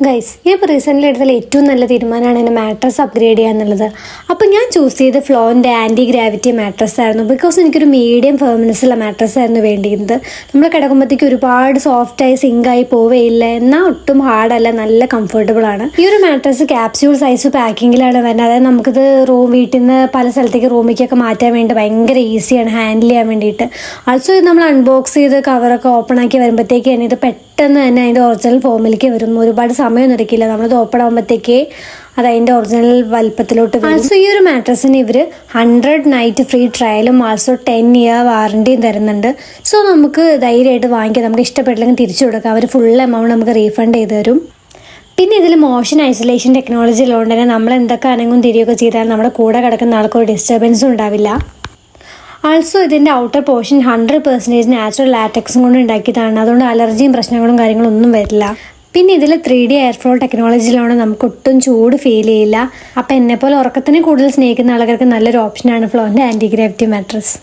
Guys ഞാൻ ഇപ്പോൾ recently എടുത്താൽ ഏറ്റവും നല്ല തീരുമാനമാണ് എൻ്റെ മാട്രസ് അപ്ഗ്രേഡ് ചെയ്യുക എന്നുള്ളത്. അപ്പോൾ ഞാൻ ചൂസ് ചെയ്ത് ഫ്ലോറിൻ്റെ ആൻറ്റി ഗ്രാവിറ്റി മാട്രസ് ആയിരുന്നു. ബിക്കോസ് എനിക്കൊരു മീഡിയം ഫേർമിനെസ്സുള്ള മാട്രസ് ആയിരുന്നു വേണ്ടിയിരുന്നത്. നമ്മൾ കിടക്കുമ്പോഴത്തേക്ക് ഒരുപാട് സോഫ്റ്റായി സിങ്കായി പോവുകയില്ല, എന്നാൽ ഒട്ടും ഹാർഡല്ല, നല്ല കംഫർട്ടബിൾ ആണ്. ഈ ഒരു മാട്രസ് ക്യാപ്സ്യൂൾ സൈസ് പാക്കിങ്ങിലാണ് വരുന്നത്. അതായത് നമുക്കിത് വീട്ടിൽ നിന്ന് പല സ്ഥലത്തേക്ക് റൂമിലേക്കൊക്കെ മാറ്റാൻ വേണ്ടി ഭയങ്കര ഈസിയാണ് ഹാൻഡിൽ ചെയ്യാൻ വേണ്ടിയിട്ട്. ആൾസോ ഇത് നമ്മൾ അൺബോക്സ് ചെയ്ത് കവറൊക്കെ ഓപ്പൺ ആക്കി വരുമ്പോഴത്തേക്ക് തന്നെ ഇത് പെട്ടെന്ന് തന്നെ അതിൻ്റെ ഒറിജിനൽ ഫോമിലേക്ക് വരും. ഒരുപാട് സമയമൊന്നും എടുക്കില്ല. നമ്മളത് ഓപ്പൺ ആകുമ്പോഴത്തേക്ക് അത് അതിൻ്റെ ഒറിജിനൽ വലുപ്പത്തിലോട്ട് വരും. ആൾസോ ഈ ഒരു മാട്രസിന് ഇവർ 100 നൈറ്റ് ഫ്രീ ട്രയലും ആൾസോ 10 ഇയർ വാറണ്ടിയും തരുന്നുണ്ട്. സോ നമുക്ക് ധൈര്യമായിട്ട് വാങ്ങിക്കാം. നമുക്ക് ഇഷ്ടപ്പെട്ടില്ലെങ്കിൽ തിരിച്ചു കൊടുക്കാം. അവർ ഫുൾ എമൗണ്ട് നമുക്ക് റീഫണ്ട് ചെയ്ത് തരും. പിന്നെ ഇതിൽ മോഷൻ ഐസൊലേഷൻ ടെക്നോളജി ഉള്ളതുകൊണ്ട് തന്നെ നമ്മൾ എന്തൊക്കെ അനങ്ങും തിരികെയൊക്കെ ചെയ്താൽ നമ്മുടെ കൂടെ കിടക്കുന്ന ആൾക്കൊരു ഡിസ്റ്റർബൻസും ഉണ്ടാവില്ല. ആൾസോ ഇതിൻ്റെ ഔട്ടർ പോർഷൻ 100% നാച്ചുറൽ ലാറ്റക്സും കൊണ്ട് ഉണ്ടാക്കിയതാണ്. അതുകൊണ്ട് അലർജിയും പ്രശ്നങ്ങളും കാര്യങ്ങളും ഒന്നും വരില്ല. പിന്നെ ഇതിൽ 3D എയർ ഫ്ലോ ടെക്നോളജിയിലാണ് നമുക്ക് ഒട്ടും ചൂട് ഫീൽ ചെയ്യില്ല. അപ്പോൾ എന്നെപ്പോലെ ഉറക്കത്തിനെ കൂടുതൽ സ്നേഹിക്കുന്ന ആളുകൾക്ക് നല്ലൊരു ഓപ്ഷനാണ് ഫ്ലോറിൻ്റെ ആൻറ്റി ഗ്രാവിറ്റി മാട്രസ്.